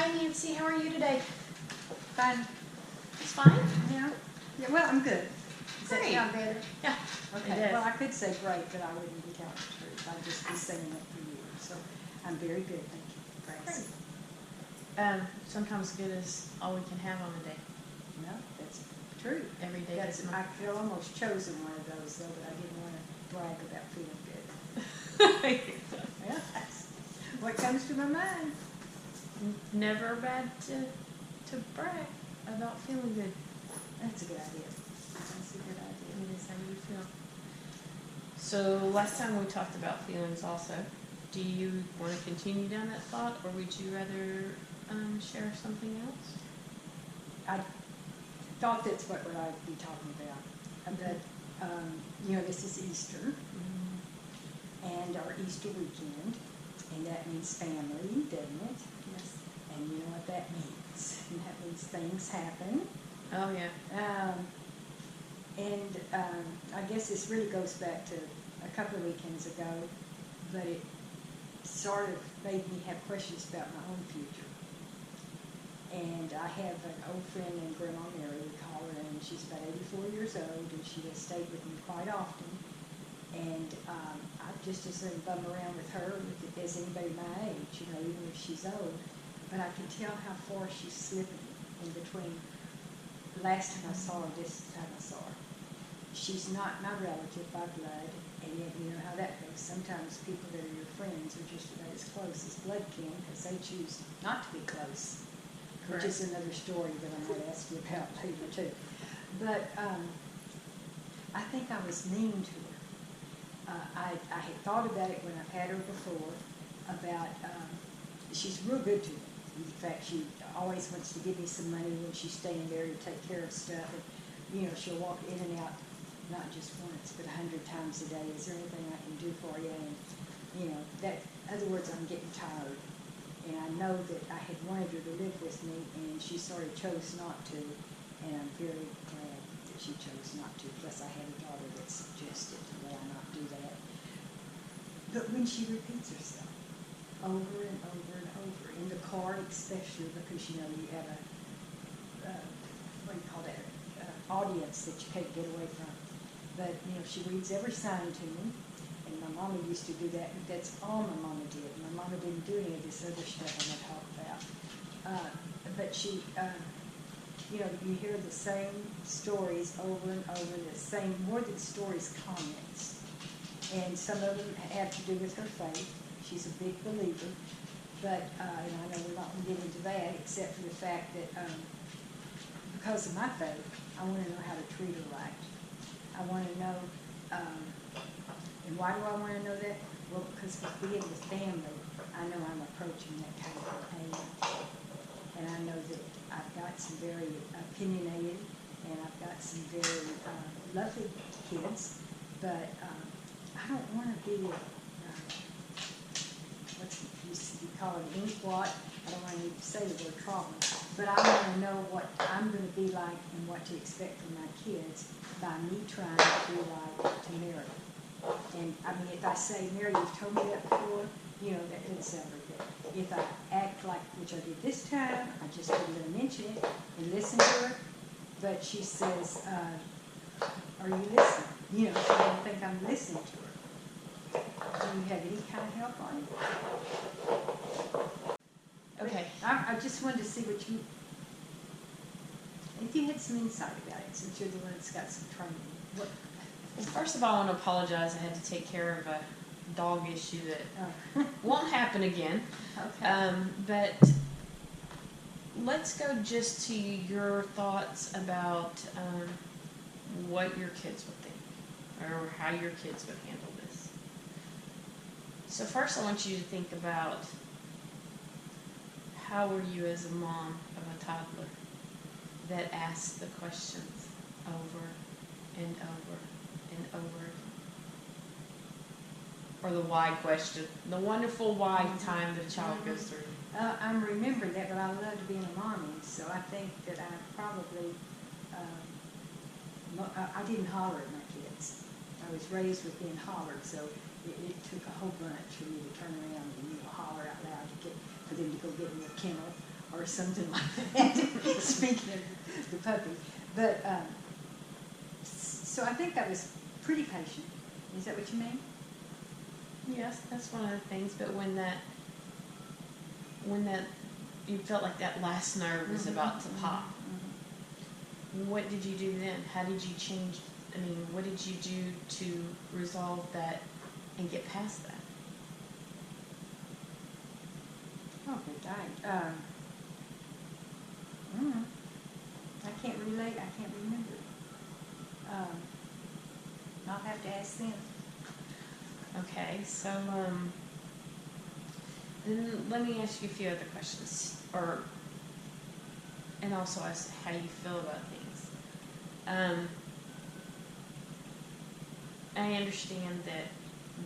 Hi Nancy, how are you today? Fine. It's fine? Yeah. Yeah, well, I'm good. Does that Great. sound better? Yeah. Okay. It is. Well, I could say great, but I wouldn't be telling the truth. I'd just be saying it for you. So I'm very good, thank you. Grace. Sometimes good is all we can have on a day. No, that's true. Every day That's, doesn't I feel almost chosen one of those, though, but I didn't want to brag about feeling good. Yeah, that's what comes to my mind. Never bad to brag about feeling good. That's a good idea. That's a good idea. It is how you feel. So last time we talked about feelings also. Do you want to continue down that thought, or would you rather share something else? I thought that's what I'd be talking about. But, this is Easter and our Easter weekend, and that means family, doesn't it? Yes. And you know what that means. And that means things happen. Oh yeah. I guess this really goes back to a couple of weekends ago, but it sort of made me have questions about my own future. And I have an old friend named Grandma Mary, we call her, and she's about 84 years old, and she has stayed with me quite often. And I just as soon bum around with her as anybody my age, even if she's old. But I can tell how far she's slipping in between the last time I saw her, this time I saw her. She's not my relative by blood, and yet you know how that goes. Sometimes people that are your friends are just about as close as blood can, because they choose not to be close. Correct. Which is another story that I might ask you about later too. But I think I was mean to her. I had thought about it when I've had her before, about she's real good to me. In fact, she always wants to give me some money when she's staying there to take care of stuff. And, she'll walk in and out, not just once, but 100 times a day. Is there anything I can do for you? And, that, in other words, I'm getting tired. And I know that I had wanted her to live with me, and she sort of chose not to. And I'm very glad that she chose not to. Plus, I had a daughter that suggested that I not do that. But when she repeats herself over and over and over, in the car especially, because, you have a, what do you call that, audience that you can't get away from. But, she reads every sign to me. And my mama used to do that, but that's all my mama did. My mama didn't do any of this other stuff I'm going to talk about. But she, you hear the same stories over and over, the same, more than stories, comments. And some of them have to do with her faith. She's a big believer. But, and I know we're not going to get into that, except for the fact that because of my faith, I want to know how to treat her right. I want to know, and why do I want to know that? Well, because with being with family, I know I'm approaching that kind of age. And I know that I've got some very opinionated, and I've got some very lovely kids, but I don't want to be you call it an inkblot. I don't want to even say the word trauma, but I want to know what I'm going to be like and what to expect from my kids by me trying to be like to Mary. And if I say, Mary, you've told me that before, that doesn't sound very good. If I act like, which I did this time, I just didn't going to mention it and listen to her, but she says, are you listening? She doesn't think I'm listening to her. Do you have any kind of help on it? Okay. I just wanted to see what if you had some insight about it, since you're the one that's got some training. Well, first of all, I want to apologize. I had to take care of a dog issue that won't happen again. Okay. But let's go just to your thoughts about what your kids would think, or how your kids would handle this. So first I want you to think about, how were you as a mom of a toddler that asked the questions over and over and over again? Or the why question, the wonderful why time that a child goes through. I'm remembering that, but I loved being a mommy, so I think that I probably, I didn't holler at my kids. I was raised with being hollered, so it took a whole bunch for me to turn around and holler out loud for them to go get me a kennel or something like that, speaking of the puppy. But, so I think that was pretty patient. Is that what you mean? Yes, that's one of the things, but when that, you felt like that last nerve was about to pop, what did you do then? How did you change, I mean, what did you do to resolve that and get past that? Oh, good night. I can't relate, I can't remember. I'll have to ask them. Okay, so, then let me ask you a few other questions, and also ask how you feel about things. I understand that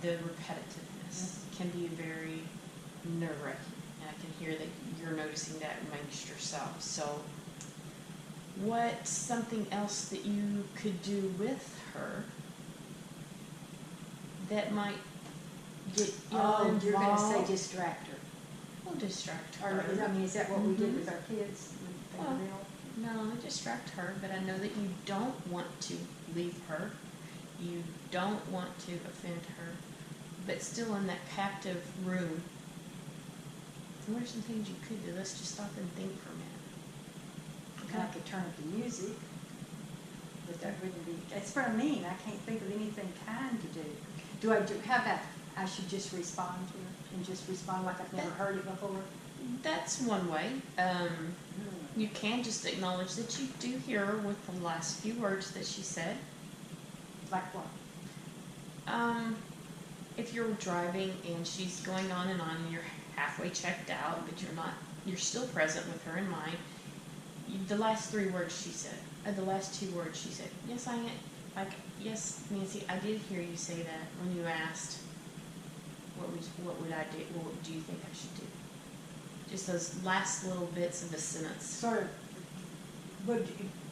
the repetitiveness can be very nerve-wracking, and I can hear that you're noticing that amongst yourself. So, what's something else that you could do with her that might get you involved? You're going to say distract her. We'll distract Or, her. I mean, is that what we did Mhm. with our kids? Well, no, distract her, but I know that you don't want to leave her. You don't want to offend her, but still in that captive room. What are some things you could do? Let's just stop and think for a minute. I could turn up the music, but that wouldn't be, that's what I mean, I can't think of anything kind to do. How about, I should just respond to her, and just respond like I've never heard it before? That's one way. You can just acknowledge that you do hear her with the last few words that she said. Like what? If you're driving and she's going on and you're halfway checked out, but you're still present with her in mind, the last 3 words she said, the last 2 words she said, yes, I am, yes, Nancy, I did hear you say that when you asked, what would I do, what do you think I should do? Just those last little bits of a sentence. Sort of,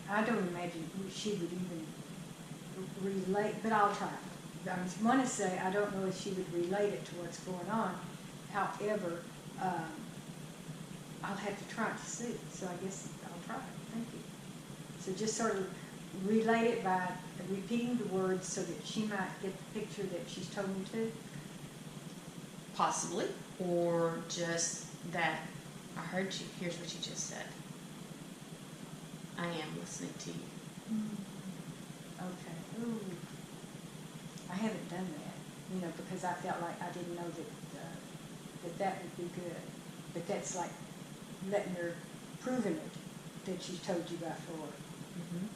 I don't imagine she would even relate, but I'll try. I want to say, I don't know if she would relate it to what's going on. However, I'll have to try to see. So I guess I'll try. Thank you. So just sort of relate it by repeating the words so that she might get the picture that she's told me to. Possibly, or just that I heard you, here's what you just said. I am listening to you. Okay. Ooh. I haven't done that, because I felt like I didn't know that would be good. But that's like letting her, proving it, that she's told you before. Mm-hmm.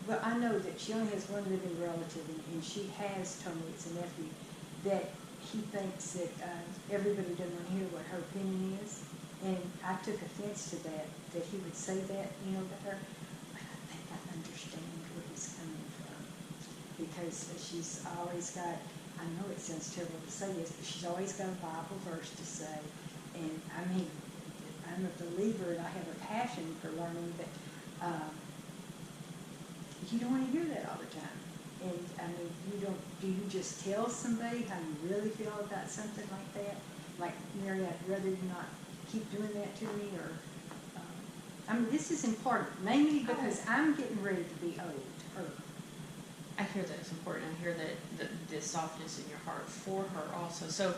Well, I know that she only has one living relative, and she has told me, it's a nephew, that he thinks that everybody doesn't want to hear what her opinion is. And I took offense to that he would say that, to her. But I think I understand where he's coming from. Because she's always got, I know it sounds terrible to say this, but she's always got a Bible verse to say. And I mean, I'm a believer and I have a passion for learning that you don't want to hear that all the time. And I mean, do you just tell somebody how you really feel about something like that? Like, Mary, I'd rather you not keep doing that to me, or, I mean, this is important, mainly because I'm getting ready to be old. I hear that it's important. I hear that the softness in your heart for her also. So,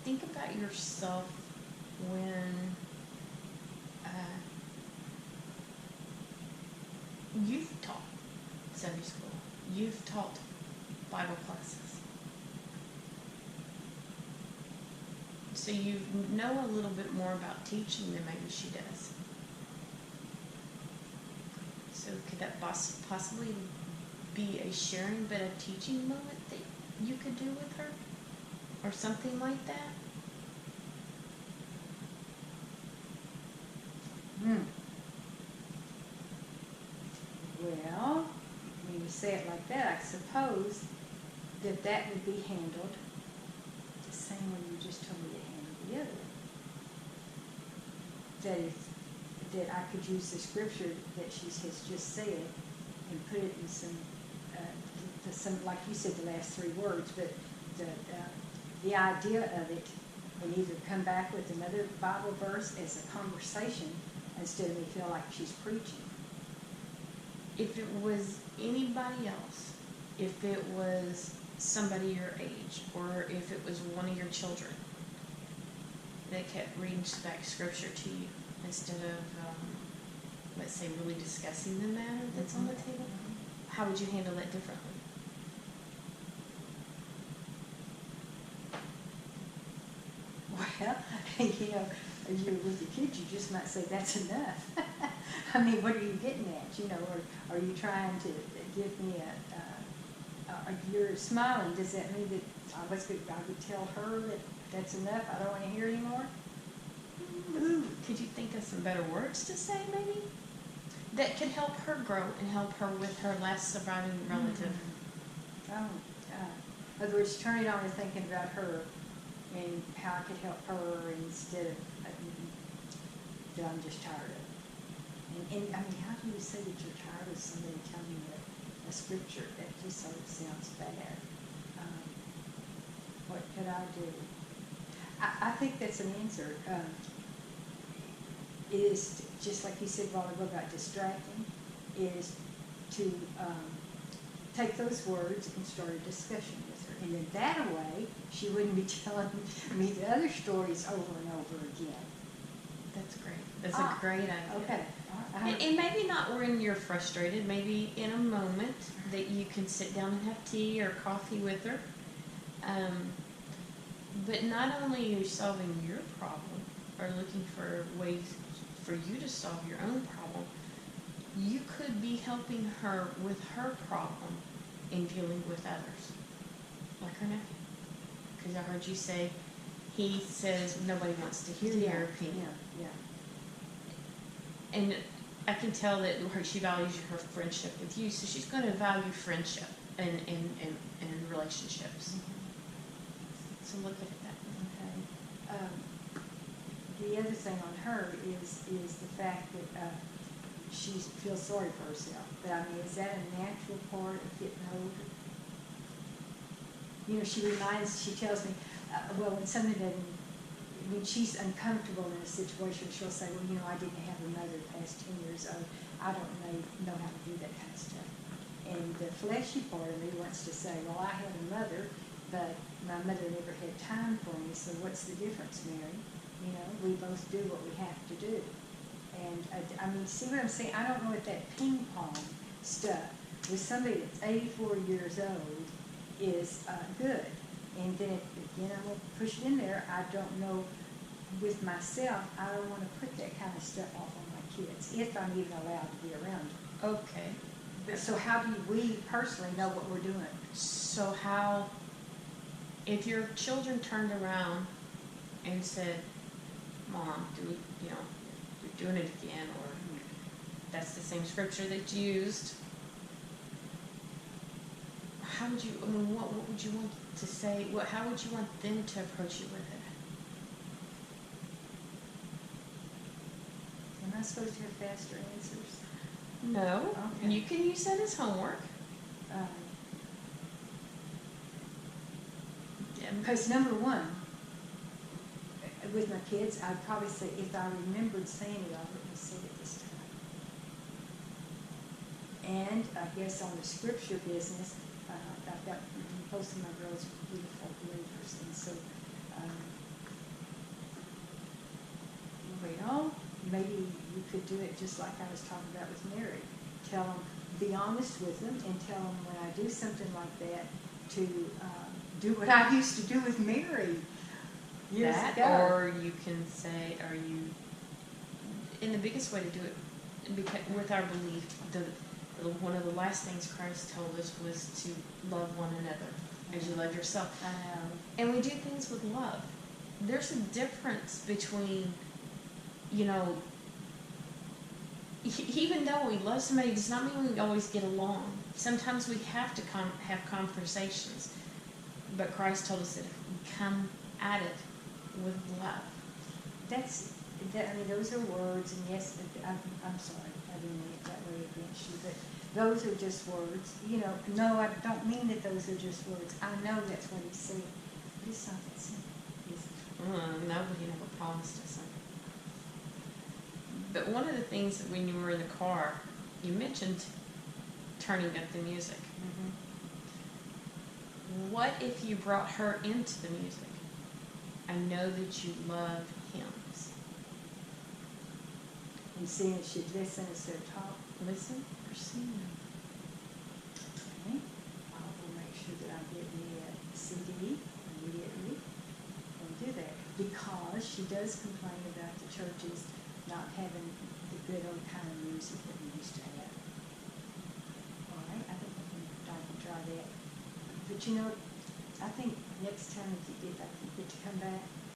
think about yourself when you've taught Sunday school, you've taught Bible classes. So you know a little bit more about teaching than maybe she does. So could that possibly be a sharing but a teaching moment that you could do with her? Or something like that? Well, when you say it like that, I suppose that would be handled the same way you just told me to handle the other one. That I could use the scripture that she has just said and put it in some, like you said, the last 3 words, but the idea of it, and either come back with another Bible verse as a conversation instead of me feel like she's preaching. If it was anybody else, if it was somebody your age, or if it was one of your children that kept reading back scripture to you instead of, let's say, really discussing the matter that's on the table, how would you handle that differently? Well, with your kids, you just might say, that's enough. I mean, what are you getting at, or are you trying to give me you're smiling, does that mean that I would tell her that that's enough, I don't want to hear anymore? Could you think of some better words to say, maybe? That could help her grow and help her with her last surviving relative. In other words, turning on and thinking about her and how I could help her instead of that I'm just tired of. And I mean, how do you say that you're tired of somebody telling you a scripture? That just sort of sounds bad. What could I do? I think that's an answer. It is just like you said a while ago about distracting, is to take those words and start a discussion with her. And then that way, she wouldn't be telling me the other stories over and over again. That's great. That's a great idea. Okay. And maybe not when you're frustrated, maybe in a moment that you can sit down and have tea or coffee with her. But not only are you solving your problem or looking for ways for you to solve your own problem, you could be helping her with her problem in dealing with others, like her nephew. Because I heard you say, he says nobody wants to hear your opinion. Yeah. And I can tell that she values her friendship with you, so she's going to value friendship and relationships. Mm-hmm. So look at it that way. Okay. The other thing on her is the fact that she feels sorry for herself. But I mean, is that a natural part of getting older? She tells me, when something doesn't, when she's uncomfortable in a situation, she'll say, well, I didn't have a mother the past 10 years old. I don't really know how to do that kind of stuff. And the fleshy part of me wants to say, well, I had a mother, but my mother never had time for me, so what's the difference, Mary? We both do what we have to do. And I mean, see what I'm saying? I don't know if that ping pong stuff with somebody that's 84 years old is good. And then again, I'm going to push it in there. I don't know with myself, I don't want to put that kind of stuff off on my kids, if I'm even allowed to be around them. Okay. So how do we personally know what we're doing? So how, if your children turned around and said, Mom, you're doing it again, or that's the same scripture that you used, how would you, what would you want to say? How would you want them to approach you with it? Am I supposed to have faster answers? No. Okay. You can use that as homework. Because number one, with my kids, I'd probably say, if I remembered saying it, I wouldn't have said it this time. And I guess on the scripture business, I've got most of my girls are beautiful believers, and so, maybe you could do it just like I was talking about with Mary. Tell them, be honest with them, and tell them when I do something like that to do what I used to do with Mary years ago. Or you can say, and the biggest way to do it, with our belief, one of the last things Christ told us was to love one another as you love yourself. I know. And we do things with love. There's a difference between, even though we love somebody, does not mean we always get along. Sometimes we have to have conversations. But Christ told us that if we come at it with love. Those are words, and yes, I'm sorry, I didn't mean it that way against you, those are just words, you know, no, I don't mean that those are just words, I know that's what he said, but it's not that simple, is it? Nobody never promised us something. But one of the things that when you were in the car, you mentioned turning up the music. What if you brought her into the music? I know that you love hymns. And seeing if she'd listen instead of talk. Listen or sing. Okay, I will make sure that I get me a CD immediately and do that. Because she does complain about the churches not having the good old kind of music that we used to have. All right, I think I can try that. But you know, I think next time if you get to come back,